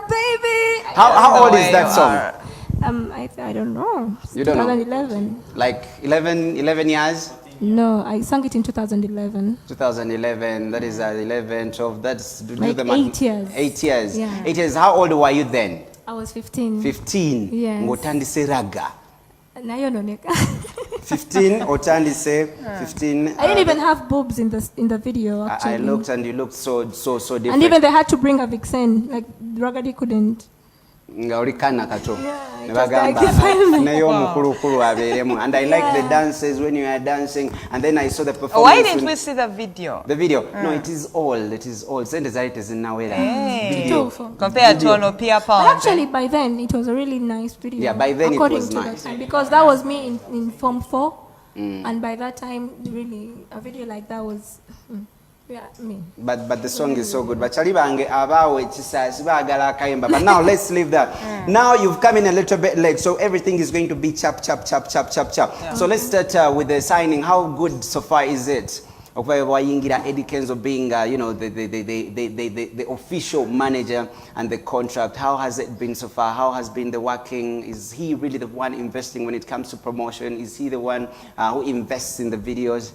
baby. How old is that song? I don't know. You don't 2011. know? Like 11 years? No, I sang it in 2011. 2011, that is 11, 12, that's... Like 8 years. 8 years. Yeah. 8 years, how old were you then? I was 15. 15? Yes. Ngotandise raga. Nayo noneka. 15, otandise, 15. I didn't even have boobs in the video, actually. I looked and you looked so different. And even they had to bring a vixen, like Ragadi couldn't. Yeah, it was like and I like the dances when you are dancing, and then I saw the performance. Why didn't we see the video? The video? No, it is old. Send it is in now. Compared to Pia Pounds. Actually, by then it was a really nice video. Yeah, by then it was nice. Because that was me in Form 4, and by that time, really, a video like that was. Yeah, me. But the song is so good. But now let's leave that. Now you've come in a little bit late, so everything is going to be chap. Yeah. So let's start with the signing. How good so far is it? Eddy Kenzo being, the official manager and the contract. How has it been so far? How has been the working? Is he really the one investing when it comes to promotion? Is he the one who invests in the videos?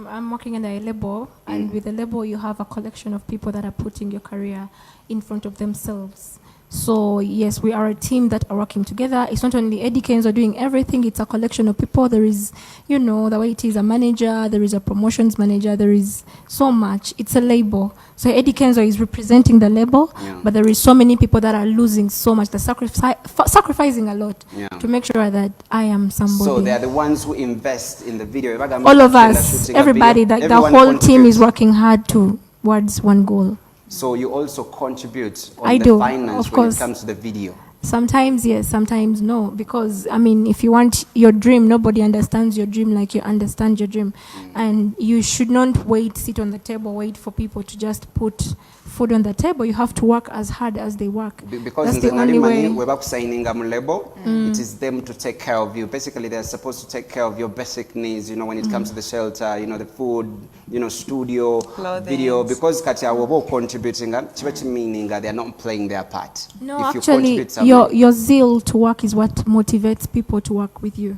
I'm working in a label, and with the label you have a collection of people that are putting your career in front of themselves. So yes, we are a team that are working together. It's not only Eddy Kenzo doing everything, it's a collection of people. There is, the way it is a manager, there is a promotions manager, there is so much. It's a label. So Eddy Kenzo is representing the label, but there is so many people that are losing so much, they're sacrificing a lot to make sure that I am somebody. So they are the ones who invest in the video. All of us, everybody, the whole team is working hard towards one goal. So you also contribute on the finance when it comes to the video? Sometimes yes, sometimes no. Because, if you want your dream, nobody understands your dream like you understand your dream. And you should not sit on the table, wait for people to just put food on the table. You have to work as hard as they work. Because that's the only way. We're about signing a label. It is them to take care of you. Basically, they're supposed to take care of your basic needs, when it comes to the shelter, the food, studio, clothing, video. Because Katia contributing, meaning they're not playing their part. No, if actually, your zeal to work is what motivates people to work with you.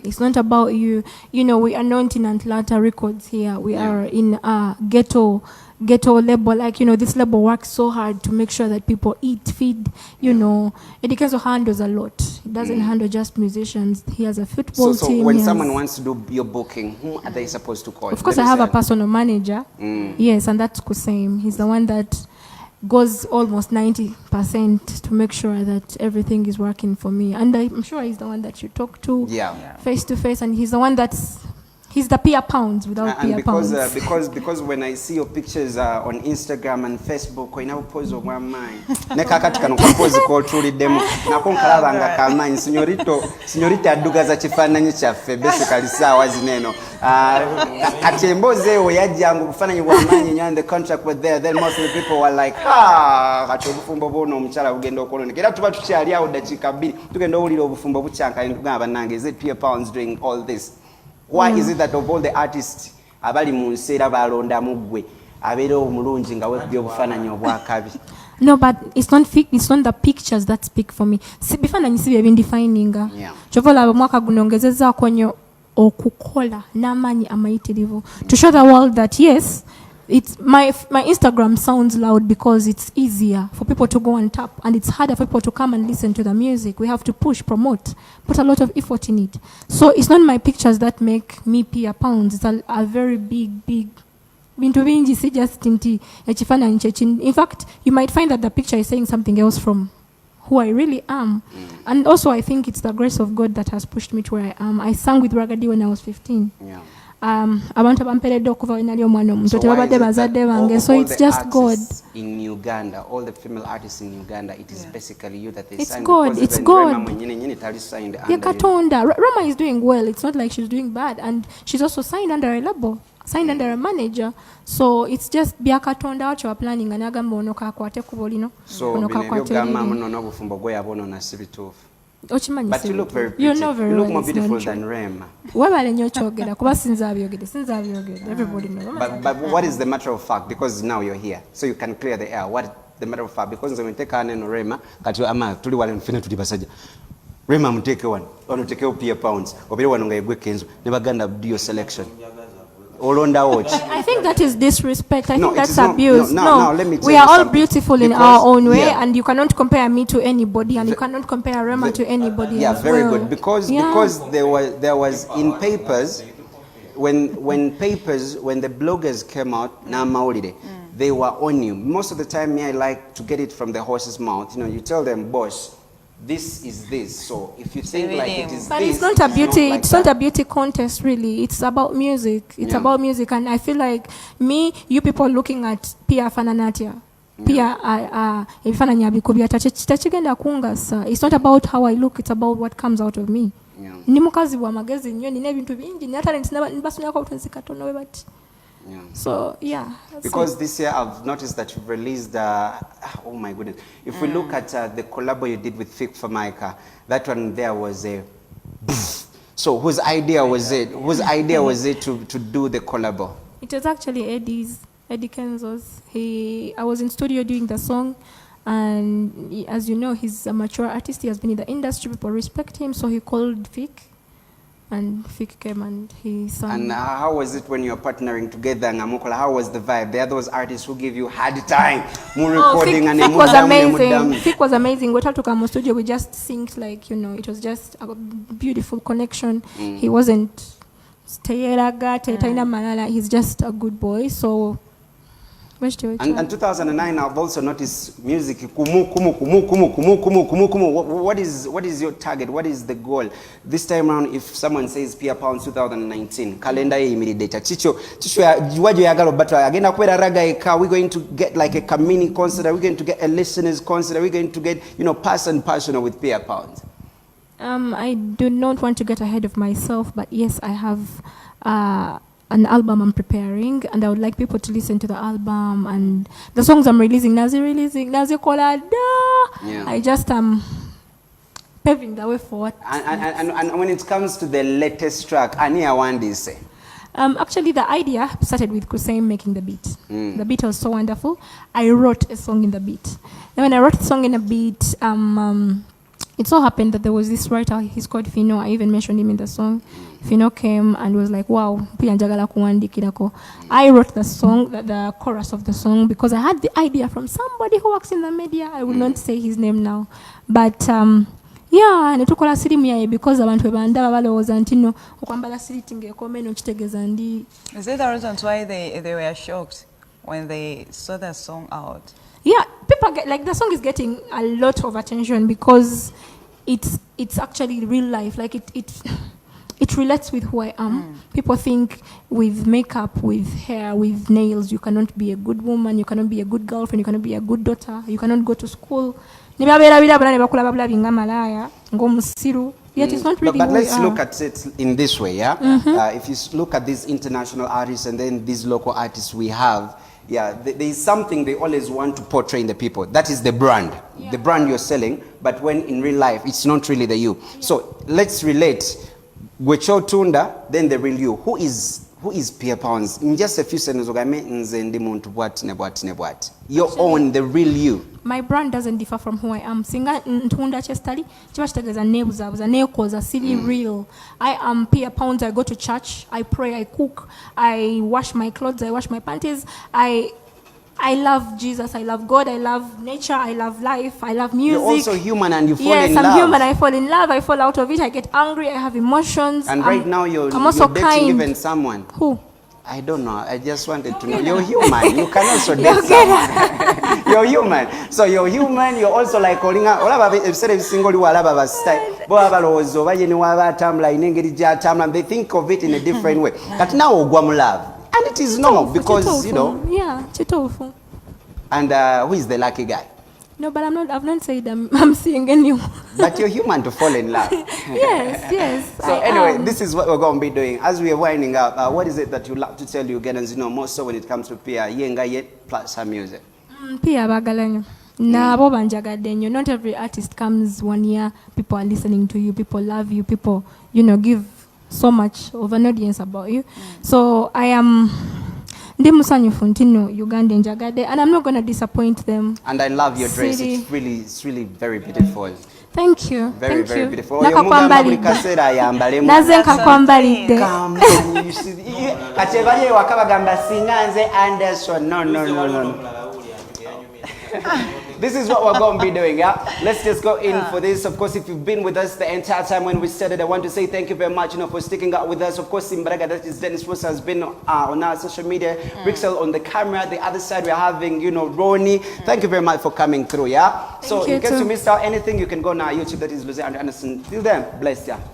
It's not about you. We are not in Atlanta Records here. We are in a ghetto label. This label works so hard to make sure that people eat, feed, Eddy Kenzo handles a lot. He doesn't handle just musicians. He has a football team. So when someone wants to do your booking, who are they supposed to call? Of course, I have a personal manager. Yes, and that's Kusame. He's the one that goes almost 90% to make sure that everything is working for me. And I'm sure he's the one that you talk to face to face, and he's the one he's the Pia Pounds without Pia Pounds. Because when I see your pictures on Instagram and Facebook, I now pose on one mind. Nekakati kano compose call truly demo. Nakonkalabanga kamanyi signorita aduga za chifananyi chaffe basically sawa zineno. Katemboze oyajjangu kufananyi bwamanyi nyan the contract was there, then most of the people were like kati obufumbo bono omukyala bugenda okoloneka era tuba tukyali awo dakika 2 tugenda owulira obufumbo bucyanka tugamba nange is it Pia Pounds doing all this? Why is it that of all the artists abali mu nseera balonda mugwe abeera omulungi nga wekubye obufaananyi obwakabi? No, but it's not the pictures that speak for me. Bifaananyi si bye bindefininga. Chovola omwaka guno ngezezaako nnyo okukola n'amaanyi amayitirivu to show the world that yes, it's my Instagram sounds loud because it's easier for people to go and tap, and it's harder for people to come and listen to the music. We have to push, promote, put a lot of effort in it. So it's not my pictures that make me Pia Pounds. It's a very big bintu bingi si just inti ekifaananyi kyekini. In fact, you might find that the picture is saying something else from who I really am. And also I think it's the grace of God that has pushed me to where I am. I sang with Ragadi when I was 15. Abantu bamperedde okuva wenali omwana omuto tebabadde bazadde bange, so it's just God. In Uganda, all the female artists in Uganda, it is basically you that they sign. It's God. Yeah, Katonda. Rema is doing well. It's not like she's doing bad, and she's also signed under a label, signed under a manager. So it's just bya Katonda what you are planning and agamba ono kakwate kubolino. So obufumbo gwe yabono na sibitufu. But you look very pretty. You know very you look well more beautiful than Rema. Everybody knows. But what is the matter of fact? Because now you're here, so you can clear the air. What the matter of fact, because nze nteka aneno Rema kati ama tuli wale nfine tuli basajja Rema muteke wano tekeo Pia Pounds obere wano nga yegwe Kenzo ne baganda do your selection. I think that is disrespect. I think that's not, abuse. No, let me tell we are all something. beautiful in our own way, and you cannot compare me to anybody, and you cannot compare Rema to anybody. Yeah, as very well. good. Because there was in papers when the bloggers came out they were on you. Most of the time, I like to get it from the horse's mouth. You know, you tell them, boss, this is this. So if you think like it is but this, it's not a beauty. like it's not a beauty contest, really. It's about music. It's about music, and I feel like you people looking at Pia Fananatia. Pia ebifananya bikubya tachigenda kungasa. It's not about how I look. It's about what comes out of me. Ni mukazi wa magezi nnyo nina ebintu bingi ni talent nabasunyako utunzi katono we but so because this year I've noticed that you've released oh my goodness, if we look at the collab you did with Fik for Micah, that one there was a so whose idea was it to do the collab? It was actually Eddy Kenzo's. I was in studio doing the song, and as you know, he's a mature artist. He has been in the industry. People respect him, so he called Fik, and Fik came and he sang. And how was it when you were partnering together, Namakula? How was the vibe? There are those artists who give you hard time. Fik was amazing. Fik was amazing. We took him studio. We just synced, like, you know, it was just a beautiful connection. He wasn't he's just a good boy. So. And 2009, I've also noticed music. What is your target? What is the goal? This time around, if someone says Pia Pounds 2019, calendar immediate. Chicho, we're going to get like a mini concert. Are we going to get a listeners concert? Are we going to get, you know, personal with Pia Pounds? I do not want to get ahead of myself, but yes, I have an album I'm preparing, and I would like people to listen to the album and the songs I'm releasing. Nazi Kola. I just am paving the way forward. And when it comes to the latest track, Ania Wandi say. Actually, the idea started with Kusem making the beat. The beat was so wonderful. I wrote a song in the beat. And when I wrote a song in a beat, it so happened that there was this writer, he's called Fino. I even mentioned him in the song. Fino came and was like, wow, I wrote the song, the chorus of the song, because I had the idea from somebody who works in the media. I will not say his name now. But netukola Sili Muyaaye because abantu bebanda balowooza nti no okwambala Sili tingeekome n'okitegeeza ndi. Is it the reason why they were shocked when they saw the song out? Yeah, people get, like, the song is getting a lot of attention because it's actually real life. Like it relates with who I am. People think with makeup, with hair, with nails, you cannot be a good woman, you cannot be a good girlfriend, you cannot be a good daughter, you cannot go to school. Yet it's not really. But let's look at it in this way, if you look at these international artists and then these local artists we have, there is something they always want to portray in the people. That is the brand. The brand you're selling, but when in real life, it's not really the you. So let's relate. Gwecho Tunda, then the real you. Who is Pia Pounds? In just a few sentences, your own, the real you. My brand doesn't differ from who I am. Singa ntunda chestali, chibashtegeza nebuzabuza, nekoza, Sili real. I am Pia Pounds. I go to church, I pray, I cook, I wash my clothes, I wash my panties. I love Jesus, I love God, I love nature, I love life, I love music. You're also human and you fall in love. Yes, I'm human, I fall in love, I fall out of it, I get angry, I have emotions. And right now you're dating even someone. Who? I don't know, I just wanted to know. You're human, you can also date someone. You're human. So you're human, you're also like calling out, instead of single, you are style. They think of it in a different way. But now, love. And it is normal because, you know. Yeah, chitofu. And who is the lucky guy? No, but I've not said I'm seeing anyone. But you're human to fall in love. Yes. So anyway, this is what we're going to be doing. As we are winding up, what is it that you like to tell Ugandans, you know, more so when it comes to Pia, yenga yet plus her music? Pia bagalanyo. Nabo banjagadde nnyo. Not every artist comes 1 year, people are listening to you, people love you, people, you know, give so much of an audience about you. So I am ndi musanyufu ntino Uganda njagade, and I'm not going to disappoint them. And I love your dress. Sili. It's really very beautiful. Thank you. Very, Thank very you. beautiful. Naze nkakwambalidde. Kachevaliye wakabagamba singanze Anderson. No. This is what we're going to be doing, yeah? Let's just go in for this. Of course, if you've been with us the entire time when we started, I want to say thank you very much, for sticking out with us. Of course, Simwagala, that is Dennis Rosa, has been on our social media. Rixel on the camera. The other side, we're having, Ronnie. Thank you very much for coming through, yeah? So in case you missed out anything, you can go on our YouTube. That is Lucy Anderson. Till then, bless ya.